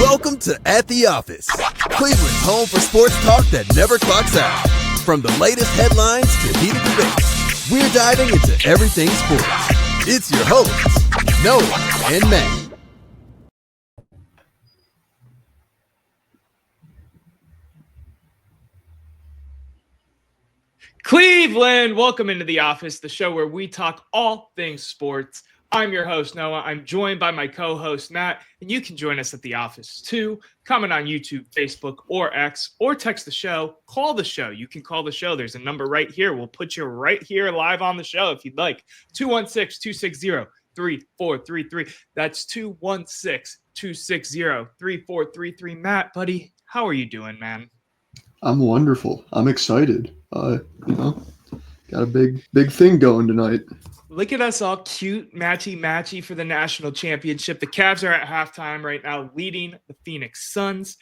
Welcome to At the Office, Cleveland's home for sports talk that never clocks out. From the latest headlines to heated debates, we're diving into everything sports. It's your hosts, Noah and Matt. Cleveland, welcome into the office, the show where we talk all things sports. I'm your host, Noah. I'm joined by my co-host, Matt, and you can join us at the office too. Comment on YouTube, Facebook, or X, or text the show. Call the show. You can call the show. There's a number right here. We'll put you right here live on the show if you'd like. 216-260-3433. That's 216-260-3433. Matt, buddy, how are you doing, man? I'm wonderful. I'm excited. Got a big thing going tonight. Look at us all cute, matchy for the national championship. The Cavs are at halftime right now, leading the Phoenix Suns.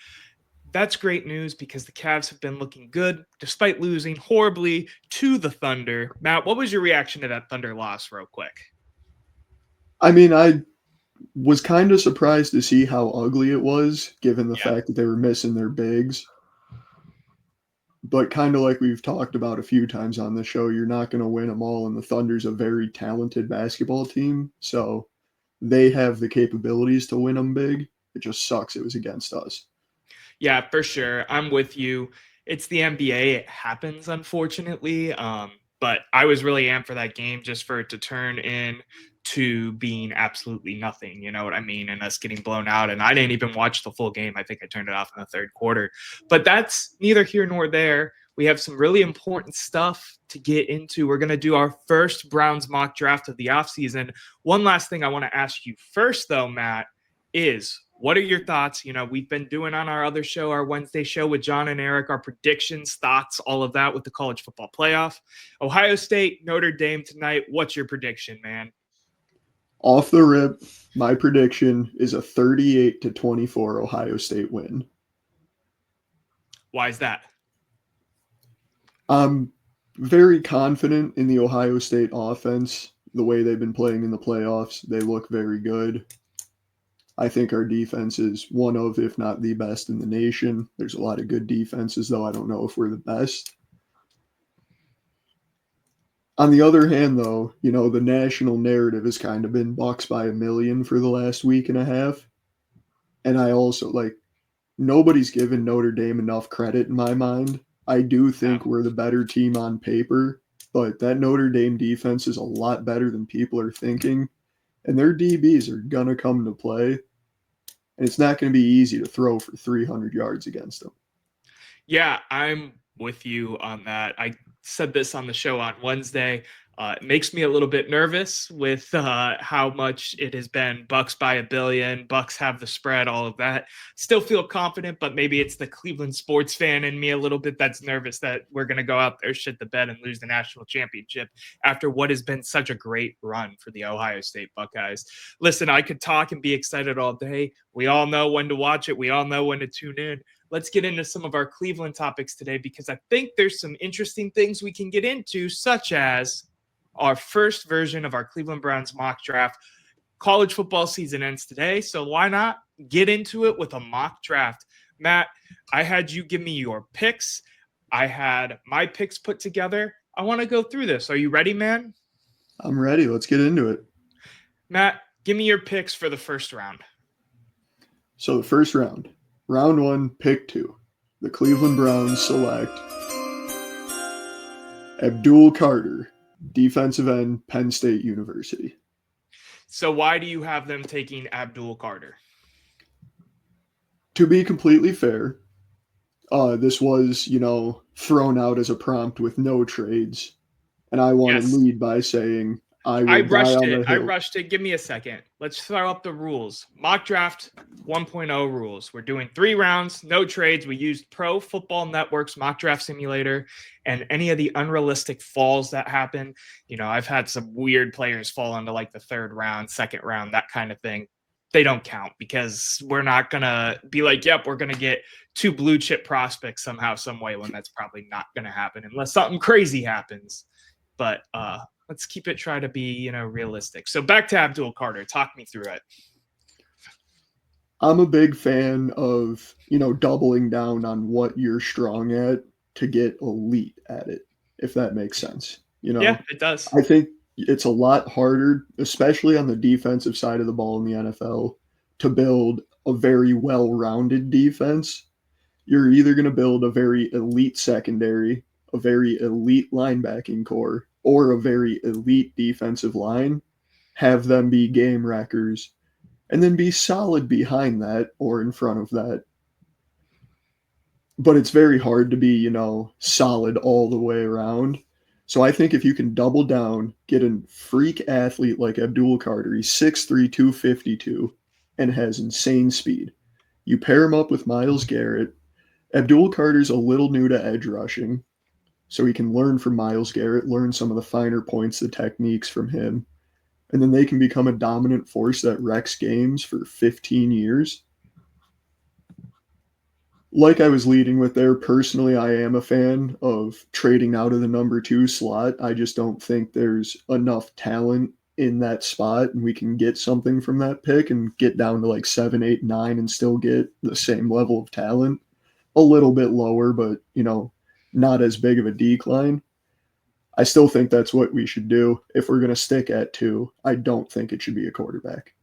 That's great news because the Cavs have been looking good despite losing horribly to the Thunder. Matt, what was your reaction to that Thunder loss real quick? I mean, I was kind of surprised to see how ugly it was, given the fact that they were missing their bigs. But kind of like we've talked about a few times on the show, you're not going to win them all, and the Thunder's a very talented basketball team, so they have the capabilities to win them big. It just sucks it was against us. Yeah, for sure. I'm with you. It's the NBA. It happens, unfortunately. But I was really amped for that game just for it to turn into being absolutely nothing, you know what I mean, and us getting blown out. And I didn't even watch the full game. I think I turned it off in the third quarter. But that's neither here nor there. We have some really important stuff to get into. We're going to do our first Browns mock draft of the offseason. One last thing I want to ask you first, though, Matt, is what are your thoughts? You know, we've been doing on our other show, our Wednesday show with John and Eric, our predictions, thoughts, all of that with the college football playoff. Ohio State, Notre Dame tonight. What's your prediction, man? Off the rip, my prediction is a 38-24 Ohio State win. Why is that? I'm very confident in the Ohio State offense, the way they've been playing in the playoffs. They look very good. I think our defense is one of, if not the best in the nation. There's a lot of good defenses, though. I don't know if we're the best. On the other hand, though, you know, the national narrative has kind of been Bucks by a million for the last week and a half. And I also, nobody's given Notre Dame enough credit in my mind. I do think we're the better team on paper, but that Notre Dame defense is a lot better than people are thinking. And their DBs are going to come to play. And it's not going to be easy to throw for 300 yards against them. Yeah, I'm with you on that. I said this on the show on Wednesday. It makes me a little bit nervous with how much it has been Bucks by a billion, Bucks have the spread, all of that. Still feel confident, but maybe it's the Cleveland sports fan in me a little bit that's nervous that we're going to go out there, shit the bed, and lose the national championship after what has been such a great run for the Ohio State Buckeyes. Listen, I could talk and be excited all day. We all know when to watch it. We all know when to tune in. Let's get into some of our Cleveland topics today because I think there's some interesting things we can get into, such as our first version of our Cleveland Browns mock draft. College football season ends today, so why not get into it with a mock draft? Matt, I had you give me your picks. I had my picks put together. I want to go through this. Are you ready, man? I'm ready. Let's get into it. Matt, give me your picks for the first round. So the first round. Round 1, pick 2. The Cleveland Browns select Abdul Carter, defensive end, Penn State University. So why do you have them taking Abdul Carter? To be completely fair, this was, thrown out as a prompt with no trades. And I want to lead by saying I rushed it. Give me a second. Let's throw up the rules. Mock draft 1.0 rules. We're doing 3 rounds, no trades. We used Pro Football Network's mock draft simulator and any of the unrealistic falls that happen. I've had some weird players fall into like the 3rd round, 2nd round, that kind of thing. they don't count because we're not going to be like, yep, we're going to get 2 blue chip prospects somehow, some way, when that's probably not going to happen unless something crazy happens. But let's try to be, realistic. So back to Abdul Carter. Talk me through it. I'm a big fan of, doubling down on what you're strong at to get elite at it, if that makes sense. Yeah, it does. I think it's a lot harder, especially on the defensive side of the ball in the NFL, to build a very well-rounded defense. You're either going to build a very elite secondary, a very elite linebacking core, or a very elite defensive line, have them be game wreckers, and then be solid behind that or in front of that. But it's very hard to be, solid all the way around. So I think if you can double down, get a freak athlete like Abdul Carter, he's 6'3", 252, and has insane speed. You pair him up with Myles Garrett. Abdul Carter's a little new to edge rushing, so he can learn from Myles Garrett, learn some of the finer points, the techniques from him, and then they can become a dominant force that wrecks games for 15 years. Like I was leading with there, personally, I am a fan of trading out of the number 2 slot. I just don't think there's enough talent in that spot, and we can get something from that pick and get down to like 7, 8, 9 and still get the same level of talent. A little bit lower, but, not as big of a decline. I still think that's what we should do. If we're going to stick at 2, I don't think it should be a quarterback.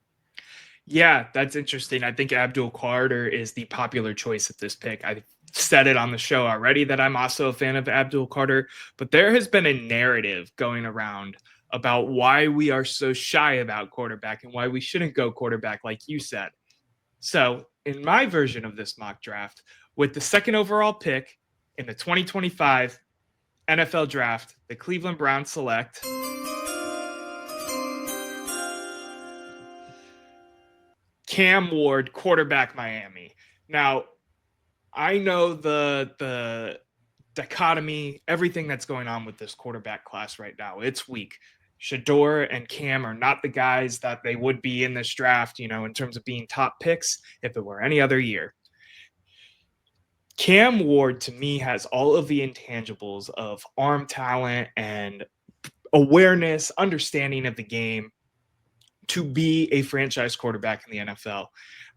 Yeah, that's interesting. I think Abdul Carter is the popular choice at this pick. I said it on the show already that I'm also a fan of Abdul Carter, but there has been a narrative going around about why we are so shy about quarterback and why we shouldn't go quarterback, like you said. So in my version of this mock draft, with the 2nd overall pick in the 2025 NFL draft, the Cleveland Browns select Cam Ward, quarterback, Miami. Now, I know the dichotomy, everything that's going on with this quarterback class right now. It's weak. Shador and Cam are not the guys that they would be in this draft, in terms of being top picks if it were any other year. Cam Ward, to me, has all of the intangibles of arm talent and awareness, understanding of the game to be a franchise quarterback in the NFL.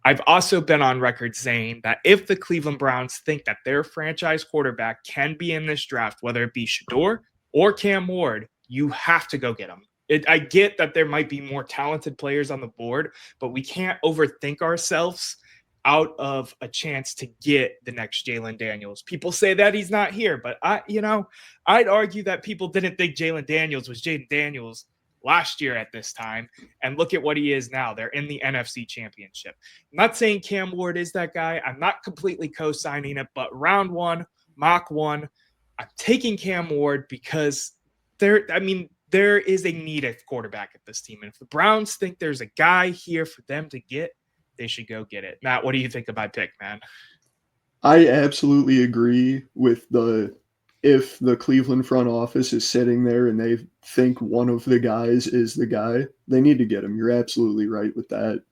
I've also been on record saying that if the Cleveland Browns think that their franchise quarterback can be in this draft, whether it be Shador or Cam Ward, you have to go get him. I get that there might be more talented players on the board, but we can't overthink ourselves out of a chance to get the next Jalen Daniels. People say that he's not here, but I'd argue that people didn't think Jalen Daniels was Jaden Daniels last year at this time, and look at what he is now. They're in the NFC Championship. I'm not saying Cam Ward is that guy. I'm not completely co-signing it, but round 1, mock 1, I'm taking Cam Ward because there is a need at quarterback at this team. And if the Browns think there's a guy here for them to get, they should go get it. Matt, what do you think of my pick, man? I absolutely agree with if the Cleveland front office is sitting there and they think one of the guys is the guy, they need to get him. You're absolutely right with that.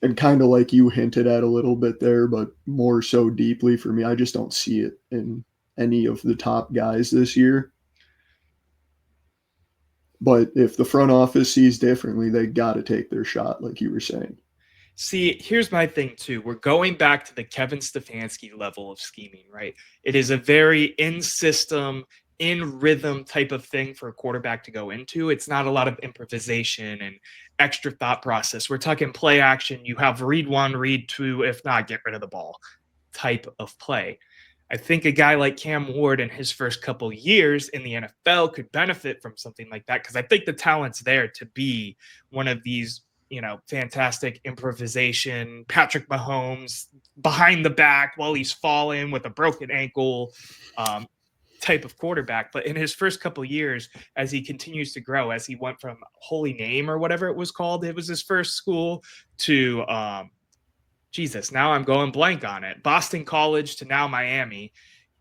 And kind of like you hinted at a little bit there, but more so deeply for me, I just don't see it in any of the top guys this year. But if the front office sees differently, they got to take their shot, like you were saying. See, here's my thing, too. We're going back to the Kevin Stefanski level of scheming, right? It is a very in-system, in-rhythm type of thing for a quarterback to go into. It's not a lot of improvisation and extra thought process. We're talking play action. You have read 1, read 2, if not, get rid of the ball type of play. I think a guy like Cam Ward in his first couple years in the NFL could benefit from something like that because I think the talent's there to be one of these, fantastic improvisation, Patrick Mahomes behind the back while he's falling with a broken ankle type of quarterback. But in his first couple years, as he continues to grow, as he went from Holy Name or whatever it was called, it was his first school, to now I'm going blank on it, Boston College to now Miami.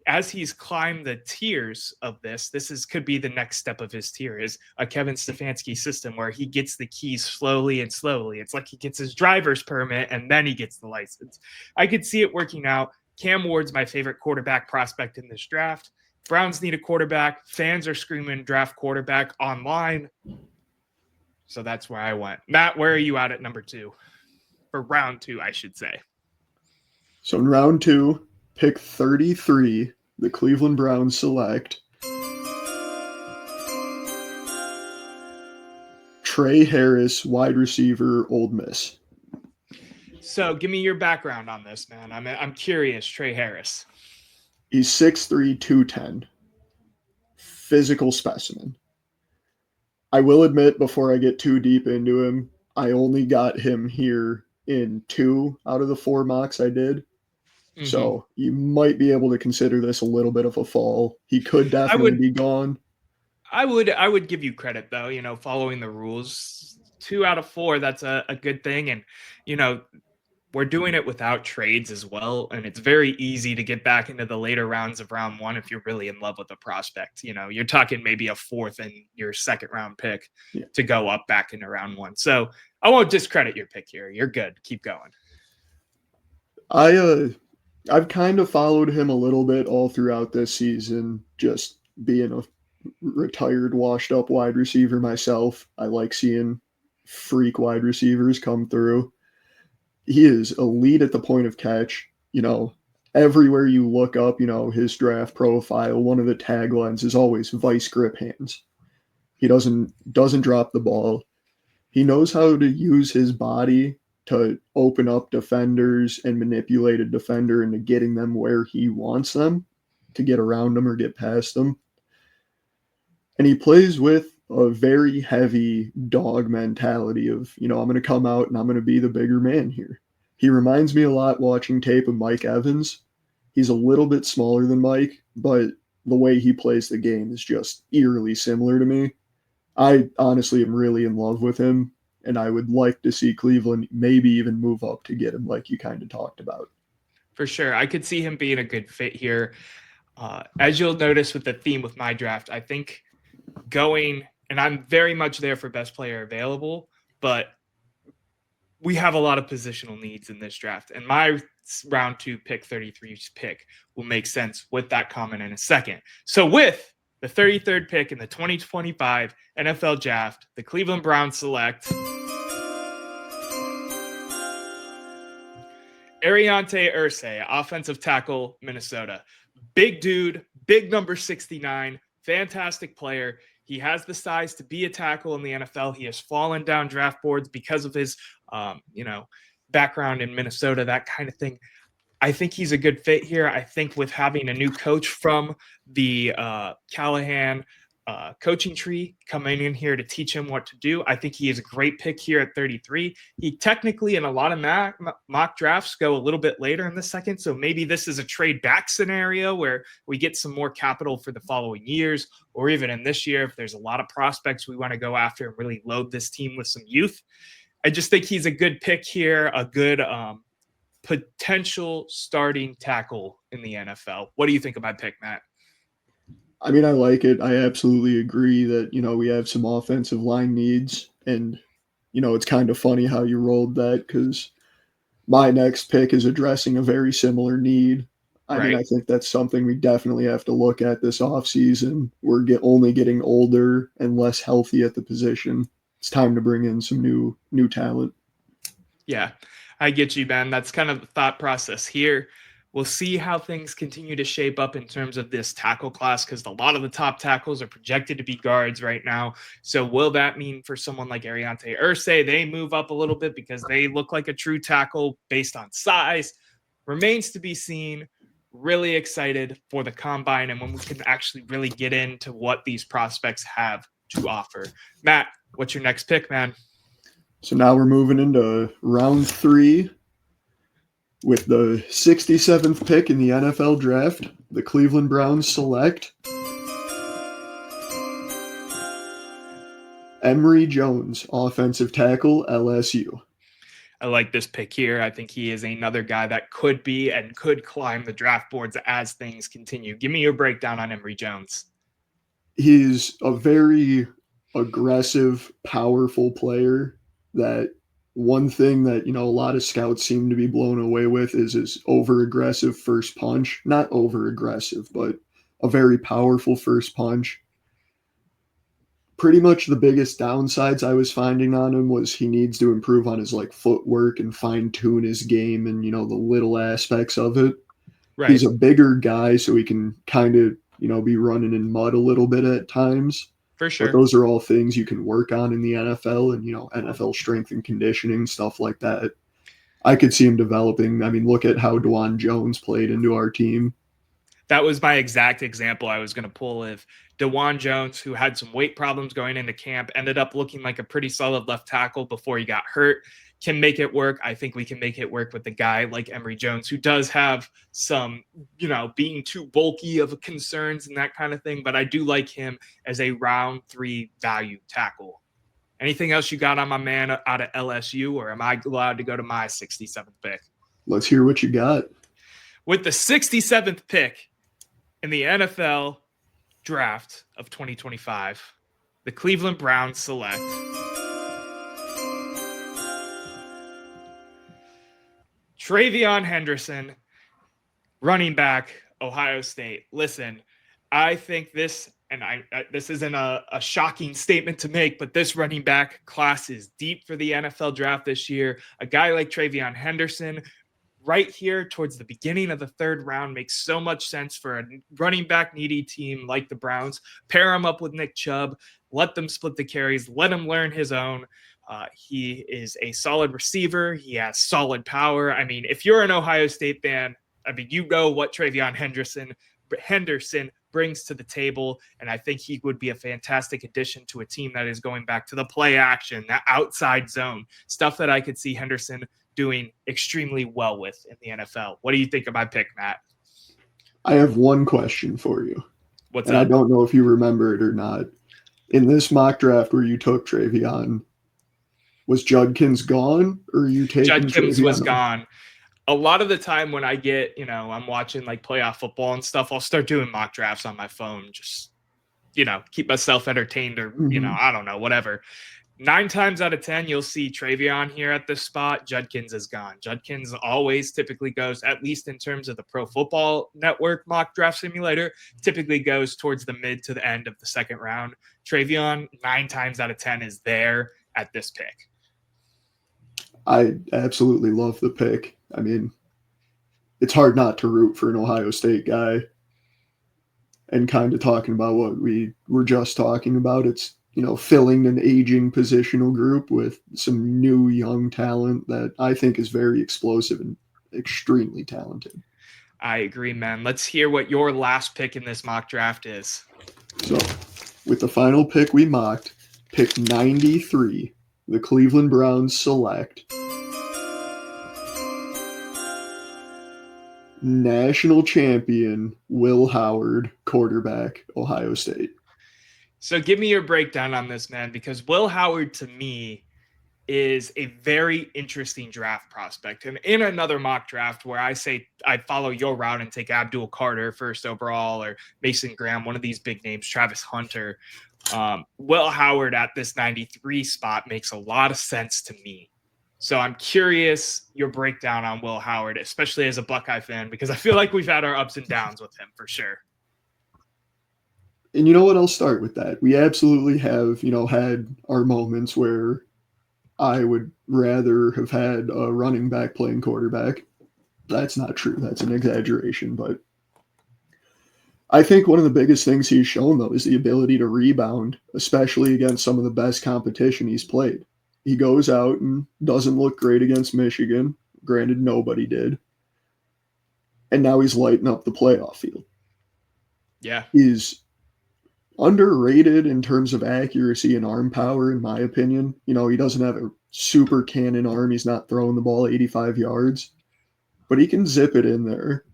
as he's climbed the tiers of this could be the next step of his tier, is a Kevin Stefanski system where he gets the keys slowly and slowly. It's like he gets his driver's permit and then he gets the license. I could see it working out. Cam Ward's my favorite quarterback prospect in this draft. Browns need a quarterback. Fans are screaming draft quarterback online. So that's where I went. Matt, where are you at number 2? For round 2, I should say. So in round 2, pick 33, the Cleveland Browns select Trey Harris, wide receiver, Ole Miss. So give me your background on this, man. I'm curious, Trey Harris. He's 6'3", 210. Physical specimen. I will admit, before I get too deep into him, I only got him here in 2 out of the 4 mocks I did. Mm-hmm. So you might be able to consider this a little bit of a fall. He could definitely be gone. I would give you credit, though, following the rules. 2 out of 4, that's a good thing. And, we're doing it without trades as well. And it's very easy to get back into the later rounds of round 1 if you're really in love with a prospect. You're talking maybe a 4th and your 2nd round pick to go up back into round 1. So I won't discredit your pick here. You're good. Keep going. I've kind of followed him a little bit all throughout this season, just being a retired, washed-up wide receiver myself. I like seeing freak wide receivers come through. He is elite at the point of catch. Everywhere you look up, his draft profile, one of the taglines is always vice grip hands. He doesn't drop the ball. He knows how to use his body to open up defenders and manipulate a defender into getting them where he wants them, to get around them or get past them. And he plays with a very heavy dog mentality of, I'm going to come out and I'm going to be the bigger man here. He reminds me a lot watching tape of Mike Evans. He's a little bit smaller than Mike, but the way he plays the game is just eerily similar to me. I honestly am really in love with him, and I would like to see Cleveland maybe even move up to get him like you kind of talked about. For sure. I could see him being a good fit here. As you'll notice with the theme with my draft, I think and I'm very much there for best player available, but we have a lot of positional needs in this draft. And my round 2 pick 33's pick will make sense with that comment in a second. So with the 33rd pick in the 2025 NFL draft, the Cleveland Browns select Ariante Irsay, offensive tackle, Minnesota. Big dude, big number 69, fantastic player. He has the size to be a tackle in the NFL. He has fallen down draft boards because of his, background in Minnesota, that kind of thing. I think he's a good fit here. I think with having a new coach from the Callahan coaching tree coming in here to teach him what to do, I think he is a great pick here at 33. He technically, in a lot of mock drafts, go a little bit later in the second. So maybe this is a trade back scenario where we get some more capital for the following years, or even in this year, if there's a lot of prospects we want to go after and really load this team with some youth. I just think he's a good pick here, a good potential starting tackle in the NFL. What do you think of my pick, Matt? I mean, I like it. I absolutely agree that, we have some offensive line needs. And, it's kind of funny how you rolled that, because my next pick is addressing a very similar need. I mean, I think that's something we definitely have to look at this offseason. We're only getting older and less healthy at the position. It's time to bring in some new talent. Yeah, I get you, Ben. That's kind of the thought process here. We'll see how things continue to shape up in terms of this tackle class, because a lot of the top tackles are projected to be guards right now. So will that mean for someone like Ariante Irsay, they move up a little bit because they look like a true tackle based on size? Remains to be seen. Really excited for the combine and when we can actually really get into what these prospects have to offer. Matt, what's your next pick, man? So now we're moving into round 3 with the 67th pick in the NFL draft. The Cleveland Browns select Emory Jones, offensive tackle, LSU. I like this pick here. I think he is another guy that could be and could climb the draft boards as things continue. Give me your breakdown on Emory Jones. He's a very aggressive, powerful player that one thing that, a lot of scouts seem to be blown away with is his over aggressive first punch. Not over aggressive, but a very powerful first punch. Pretty much the biggest downsides I was finding on him was he needs to improve on his footwork and fine tune his game and, the little aspects of it. Right. He's a bigger guy, so he can kind of, be running in mud a little bit at times. For sure. But those are all things you can work on in the NFL and, NFL strength and conditioning, stuff like that. I could see him developing. I mean, look at how DeJuan Jones played into our team. That was my exact example I was going to pull. If DeJuan Jones, who had some weight problems going into camp, ended up looking like a pretty solid left tackle before he got hurt, can make it work. I think we can make it work with a guy like Emory Jones, who does have some, being too bulky of concerns and that kind of thing. But I do like him as a round 3 value tackle. Anything else you got on my man out of LSU, or am I allowed to go to my 67th pick? Let's hear what you got. With the 67th pick in the NFL draft of 2025, the Cleveland Browns select TreVeyon Henderson, running back, Ohio State. Listen, I think this, and this isn't a shocking statement to make, but this running back class is deep for the NFL draft this year. A guy like TreVeyon Henderson, right here towards the beginning of the 3rd round, makes so much sense for a running back needy team like the Browns. Pair him up with Nick Chubb, let them split the carries, let him learn his own. He is a solid receiver. He has solid power. I mean, if you're an Ohio State fan, you know what TreVeyon Henderson brings to the table, and I think he would be a fantastic addition to a team that is going back to the play action, that outside zone, stuff that I could see Henderson doing extremely well with in the NFL. What do you think of my pick, Matt? I have one question for you. What's and up? I don't know if you remember it or not. In this mock draft where you took TreVeyon, was Judkins gone, or are you taking Judkins TreVeyon was off? gone. A lot of the time when I get, I'm watching playoff football and stuff, I'll start doing mock drafts on my phone, just, keep myself entertained, or, I don't know, whatever. 9 times out of 10, you'll see TreVeyon here at this spot. Judkins is gone. Judkins always typically goes, at least in terms of the Pro Football Network mock draft simulator, typically goes towards the mid to the end of the 2nd round. TreVeyon, 9 times out of 10, is there at this pick. I absolutely love the pick. I mean, it's hard not to root for an Ohio State guy. And kind of talking about what we were just talking about, it's, filling an aging positional group with some new young talent that I think is very explosive and extremely talented. I agree, man. Let's hear what your last pick in this mock draft is. So, with the final pick we mocked, pick 93, the Cleveland Browns select national champion Will Howard, quarterback, Ohio State. So give me your breakdown on this, man, because Will Howard, to me, is a very interesting draft prospect. And in another mock draft where I say I follow your route and take Abdul Carter first overall, or Mason Graham, one of these big names, Travis Hunter, Will Howard at this 93 spot makes a lot of sense to me. So I'm curious your breakdown on Will Howard, especially as a Buckeye fan, because I feel like we've had our ups and downs with him for sure. And you know what? I'll start with that. We absolutely have, had our moments where I would rather have had a running back playing quarterback. That's not true. That's an exaggeration. But I think one of the biggest things he's shown, though, is the ability to rebound, especially against some of the best competition he's played. He goes out and doesn't look great against Michigan. Granted, nobody did. And now he's lighting up the playoff field. Yeah. He's underrated in terms of accuracy and arm power, in my opinion. He doesn't have a super cannon arm. He's not throwing the ball 85 yards. But he can zip it in there.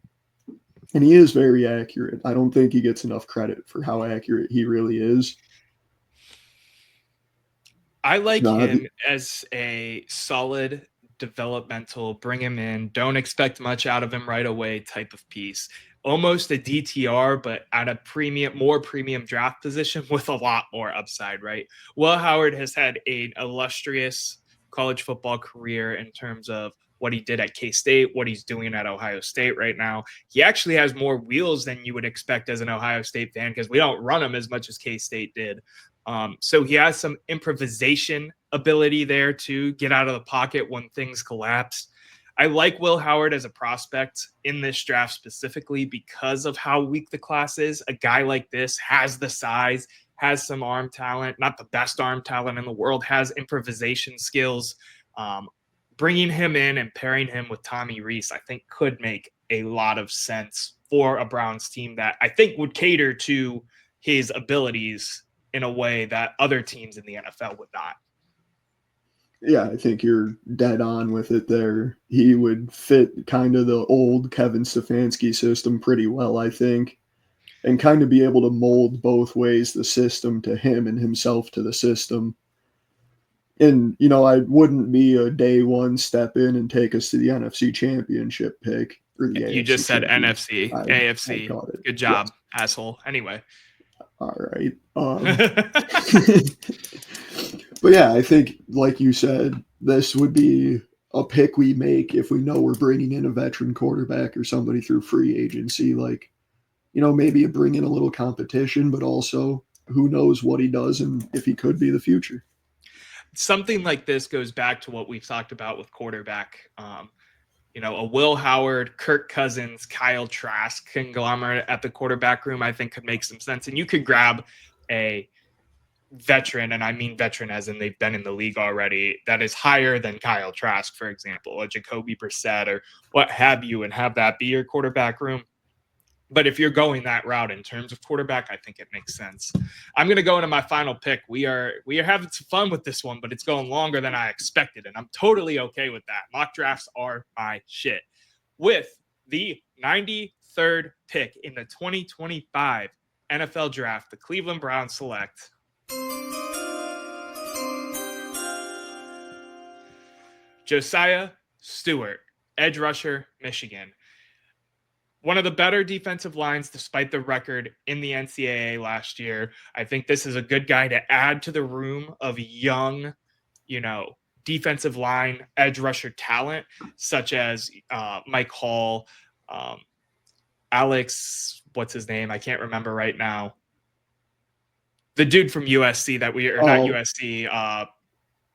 And he is very accurate. I don't think he gets enough credit for how accurate he really is. I like him as a solid developmental, bring him in, don't expect much out of him right away type of piece. Almost a DTR, but at a more premium draft position with a lot more upside, right? Will Howard has had an illustrious college football career in terms of what he did at K-State, what he's doing at Ohio State right now. He actually has more wheels than you would expect as an Ohio State fan because we don't run him as much as K-State did. So he has some improvisation ability there to get out of the pocket when things collapse. I like Will Howard as a prospect in this draft specifically because of how weak the class is. A guy like this has the size, has some arm talent, not the best arm talent in the world, has improvisation skills. Bringing him in and pairing him with Tommy Rees, I think could make a lot of sense for a Browns team that I think would cater to his abilities in a way that other teams in the NFL would not. Yeah, I think you're dead on with it there. He would fit kind of the old Kevin Stefanski system pretty well, I think, and kind of be able to mold both ways the system to him and himself to the system. And, I wouldn't be a day one step in and take us to the NFC Championship pick. Or the you AFC just said champion. NFC, I AFC. Good job, yes. Asshole. Anyway. All right. But yeah, I think, like you said, this would be a pick we make if we know we're bringing in a veteran quarterback or somebody through free agency. Like, maybe bring in a little competition, but also who knows what he does and if he could be the future. Something like this goes back to what we've talked about with quarterback. A Will Howard, Kirk Cousins, Kyle Trask conglomerate at the quarterback room, I think could make some sense. And you could grab a veteran, and I mean veteran as in they've been in the league already, that is higher than Kyle Trask, for example, a Jacoby Brissett or what have you, and have that be your quarterback room. But if you're going that route in terms of quarterback, I think it makes sense. I'm going to go into my final pick. We are having some fun with this one, but it's going longer than I expected, and I'm totally okay with that. Mock drafts are my shit. With the 93rd pick in the 2025 NFL Draft, the Cleveland Browns select Josiah Stewart, edge rusher, Michigan. One of the better defensive lines despite the record in the NCAA last year. I think this is a good guy to add to the room of young, defensive line edge rusher talent, such as Mike Hall, Alex, what's his name? I can't remember right now. The dude from USC not USC,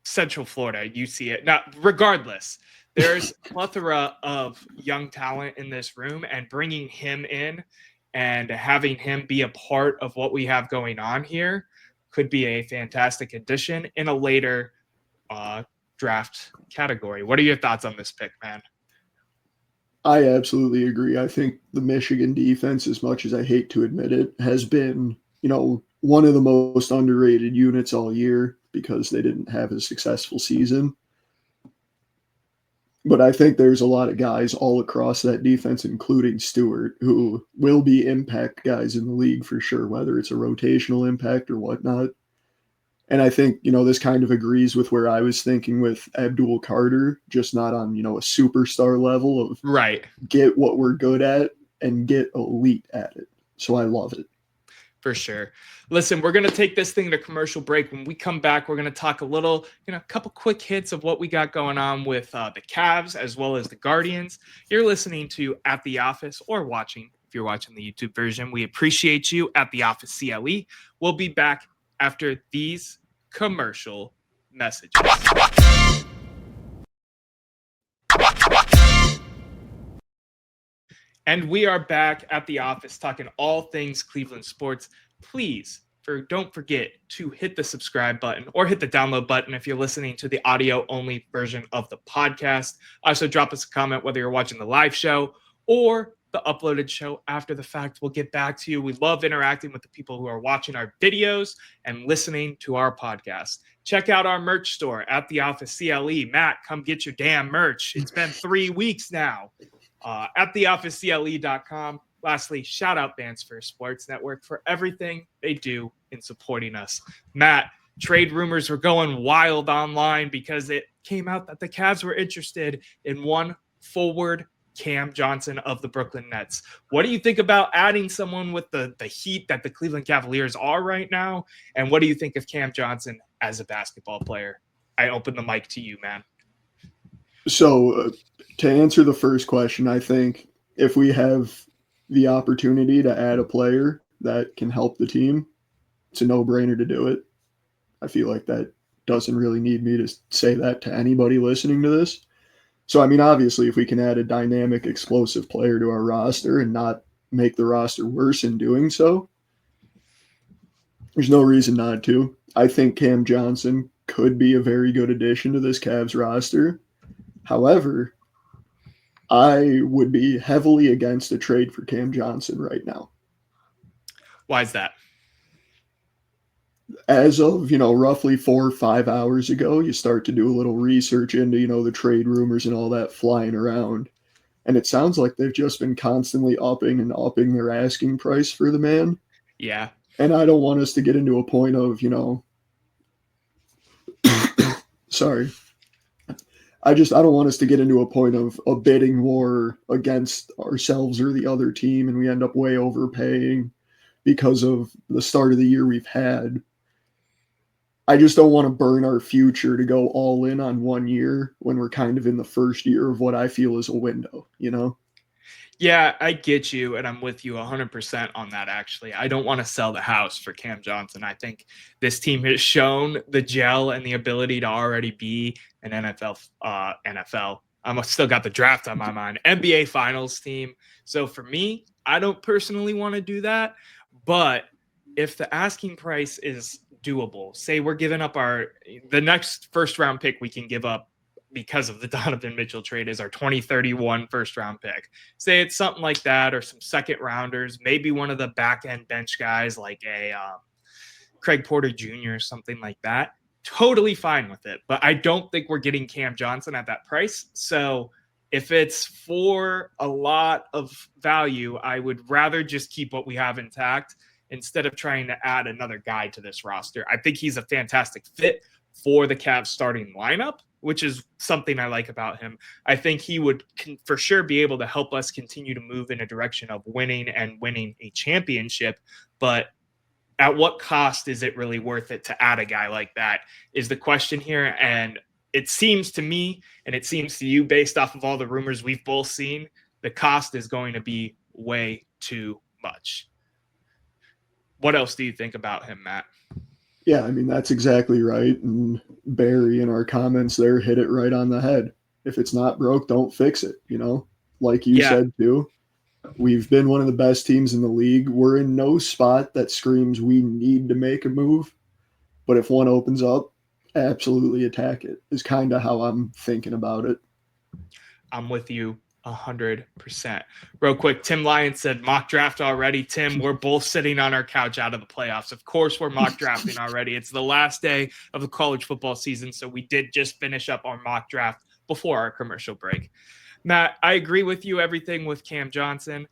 Central Florida, UCA. Now, regardless, there's a plethora of young talent in this room, and bringing him in and having him be a part of what we have going on here could be a fantastic addition in a later draft category. What are your thoughts on this pick, man? I absolutely agree. I think the Michigan defense, as much as I hate to admit it, has been, one of the most underrated units all year because they didn't have a successful season. But I think there's a lot of guys all across that defense, including Stewart, who will be impact guys in the league for sure, whether it's a rotational impact or whatnot. And I think, this kind of agrees with where I was thinking with Abdul Carter, just not on, a superstar level of right. Get what we're good at and get elite at it. So I love it. For sure. Listen, we're going to take this thing to commercial break. When we come back, we're going to talk a little, a couple quick hits of what we got going on with the Cavs as well as the Guardians. You're listening to At the Office, or watching if you're watching the YouTube version. We appreciate you at the Office CLE. We'll be back after these commercial messages. And we are back at the office talking all things Cleveland sports. Please, don't forget to hit the subscribe button or hit the download button if you're listening to the audio-only version of the podcast. Also, drop us a comment whether you're watching the live show or the uploaded show after the fact. We'll get back to you. We love interacting with the people who are watching our videos and listening to our podcast. Check out our merch store at the Office CLE. Matt, come get your damn merch. It's been 3 weeks now. At theofficecle.com. Lastly, shout out Bands for Sports Network for everything they do in supporting us. Matt, trade rumors were going wild online because it came out that the Cavs were interested in one forward, Cam Johnson of the Brooklyn Nets. What do you think about adding someone with the heat that the Cleveland Cavaliers are right now? And what do you think of Cam Johnson as a basketball player? I open the mic to you, man. So to answer the first question, I think if we have the opportunity to add a player that can help the team, it's a no-brainer to do it. I feel like that doesn't really need me to say that to anybody listening to this. So, I mean, obviously, if we can add a dynamic, explosive player to our roster and not make the roster worse in doing so, there's no reason not to. I think Cam Johnson could be a very good addition to this Cavs roster. However, I would be heavily against a trade for Cam Johnson right now. Why is that? As of, roughly 4 or 5 hours ago, you start to do a little research into, the trade rumors and all that flying around. And it sounds like they've just been constantly upping and upping their asking price for the man. Yeah. And I don't want us to get into a point of, sorry. I don't want us to get into a point of a bidding war against ourselves or the other team, and we end up way overpaying because of the start of the year we've had. I just don't want to burn our future to go all in on 1 year when we're kind of in the first year of what I feel is a window, Yeah, I get you, and I'm with you 100% on that, actually. I don't want to sell the house for Cam Johnson. I think this team has shown the gel and the ability to already be an NFL. I'm still got the draft on my mind. NBA Finals team. So for me, I don't personally want to do that, but if the asking price is doable, say we're giving up the next first round pick we can give up because of the Donovan Mitchell trade is our 2031 first round pick. Say it's something like that, or some second rounders, maybe one of the back end bench guys like a Craig Porter Jr. or something like that. Totally fine with it. But I don't think we're getting Cam Johnson at that price. So if it's for a lot of value, I would rather just keep what we have intact instead of trying to add another guy to this roster. I think he's a fantastic fit for the Cavs starting lineup, which is something I like about him. I think he would for sure be able to help us continue to move in a direction of winning a championship. But at what cost is it really worth it to add a guy like that is the question here. And it seems to me, and it seems to you, based off of all the rumors we've both seen, the cost is going to be way too much. What else do you think about him, Matt? Yeah, I mean, that's exactly right. And Barry in our comments there hit it right on the head. If it's not broke, don't fix it, Like you said, too. We've been one of the best teams in the league. We're in no spot that screams we need to make a move. But if one opens up, absolutely attack it, is kind of how I'm thinking about it. I'm with you 100%. Real quick, Tim Lyon said mock draft already. Tim, we're both sitting on our couch out of the playoffs. Of course, we're mock drafting already. It's the last day of the college football season, so we did just finish up our mock draft before our commercial break. Matt, I agree with you, everything with Cam Johnson.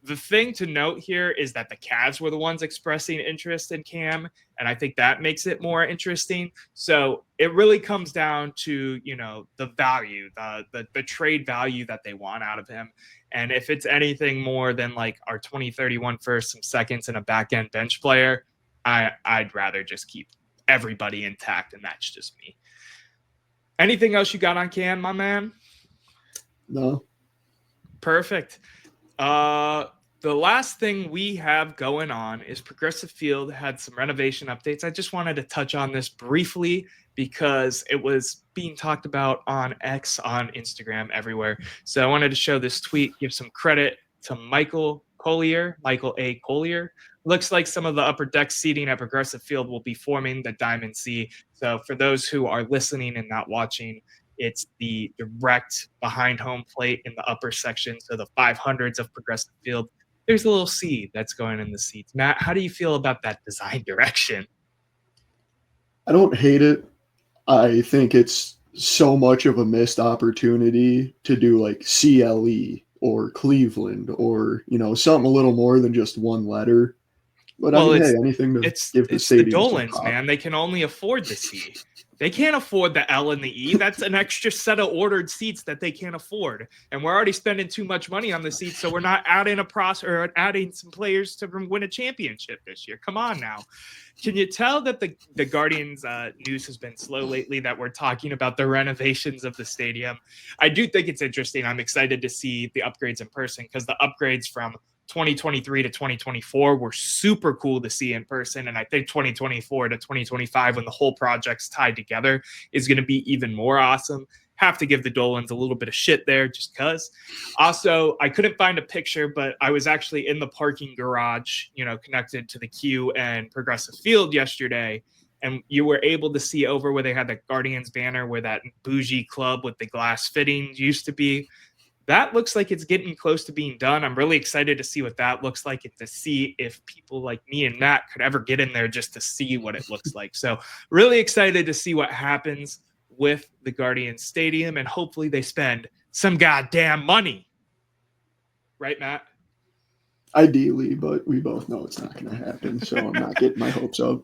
The thing to note here is that the Cavs were the ones expressing interest in Cam, and I think that makes it more interesting. So it really comes down to, the value, the trade value that they want out of him. And if it's anything more than like our 2031 first, some seconds, and a back-end bench player, I'd rather just keep everybody intact, and that's just me. Anything else you got on Cam, my man? No. Perfect. The last thing we have going on is Progressive Field had some renovation updates. I just wanted to touch on this briefly because it was being talked about on X, on Instagram, everywhere. So I wanted to show this tweet, give some credit to Michael A. Collier. Looks like some of the upper deck seating at Progressive Field will be forming the Diamond C. So for those who are listening and not watching, it's the direct behind home plate in the upper section. So the 500s of Progressive Field. There's a little C that's going in the seats. Matt, how do you feel about that design direction? I don't hate it. I think it's so much of a missed opportunity to do like CLE or Cleveland or, something a little more than just one letter. But hey, anything to give the stadium the Dolans, man. They can only afford the C. They can't afford the L and the E. That's an extra set of ordered seats that they can't afford. And we're already spending too much money on the seats, so we're not adding adding some players to win a championship this year. Come on now. Can you tell that the Guardians news has been slow lately, that we're talking about the renovations of the stadium? I do think it's interesting. I'm excited to see the upgrades in person, because the upgrades from 2023 to 2024 were super cool to see in person. And I think 2024 to 2025, when the whole project's tied together, is going to be even more awesome. Have to give the Dolans a little bit of shit there just because. Also, I couldn't find a picture, but I was actually in the parking garage, connected to the Q and Progressive Field yesterday. And you were able to see over where they had the Guardians banner, where that bougie club with the glass fittings used to be. That looks like it's getting close to being done. I'm really excited to see what that looks like, and to see if people like me and Matt could ever get in there just to see what it looks like. So really excited to see what happens with the Guardians Stadium, and hopefully they spend some goddamn money. Right, Matt? Ideally, but we both know it's not going to happen, so I'm not getting my hopes up.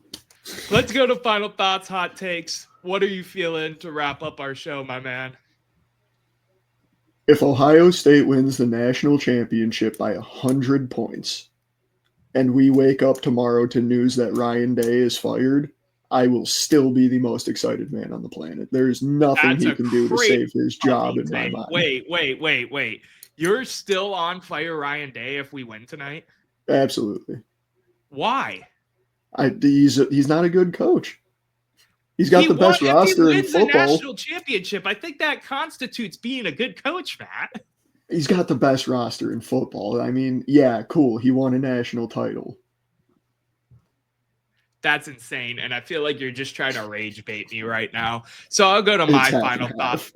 Let's go to final thoughts, hot takes. What are you feeling to wrap up our show, my man? If Ohio State wins the national championship by 100 points, and we wake up tomorrow to news that Ryan Day is fired, I will still be the most excited man on the planet. There's nothing he can do to save his job in my mind. Wait. You're still on fire Ryan Day if we win tonight? Absolutely. Why? He's not a good coach. He's got the best roster in football. If he wins a national championship, I think that constitutes being a good coach, Matt. He's got the best roster in football. I mean, yeah, cool. He won a national title. That's insane. And I feel like you're just trying to rage bait me right now. So I'll go to my final thought.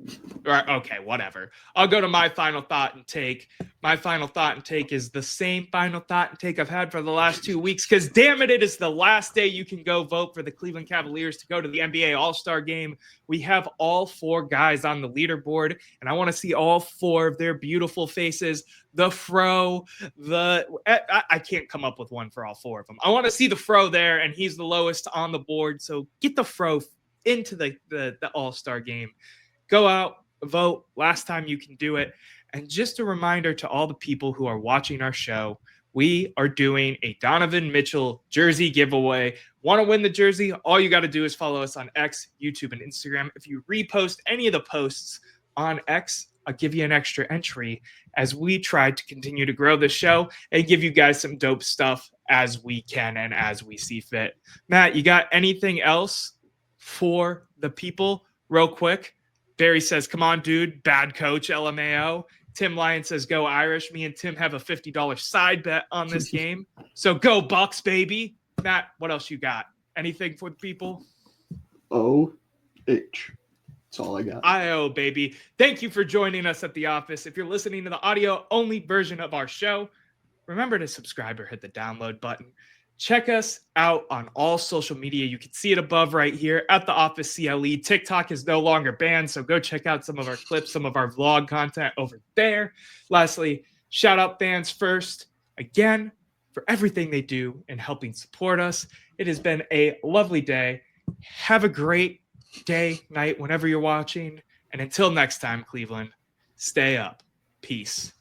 Okay, whatever. I'll go to my final thought and take. My final thought and take is the same final thought and take I've had for the last 2 weeks, because damn it, it is the last day you can go vote for the Cleveland Cavaliers to go to the NBA All-Star Game. We have all 4 guys on the leaderboard, and I want to see all 4 of their beautiful faces. The Fro, I can't come up with one for all 4 of them. I want to see the Fro there, and he's the lowest on the board. So get the Fro into the All-Star Game. Go out, vote. Last time you can do it. And just a reminder to all the people who are watching our show, we are doing a Donovan Mitchell jersey giveaway. Want to win the jersey? All you got to do is follow us on X, YouTube, and Instagram. If you repost any of the posts on X, I'll give you an extra entry as we try to continue to grow the show and give you guys some dope stuff as we can and as we see fit. Matt, you got anything else for the people real quick? Barry says, come on, dude. Bad coach, LMAO. Tim Lyon says, go Irish. Me and Tim have a $50 side bet on this game. So go Bucks, baby. Matt, what else you got? Anything for the people? O-H. That's all I got. I-O, baby. Thank you for joining us at the office. If you're listening to the audio-only version of our show, remember to subscribe or hit the download button. Check us out on all social media. You can see it above right here at the Office CLE. TikTok is no longer banned, so go check out some of our clips, some of our vlog content over there. Lastly, shout out Fans First again for everything they do in helping support us. It has been a lovely day. Have a great day, night, whenever you're watching. And until next time, Cleveland, stay up. Peace.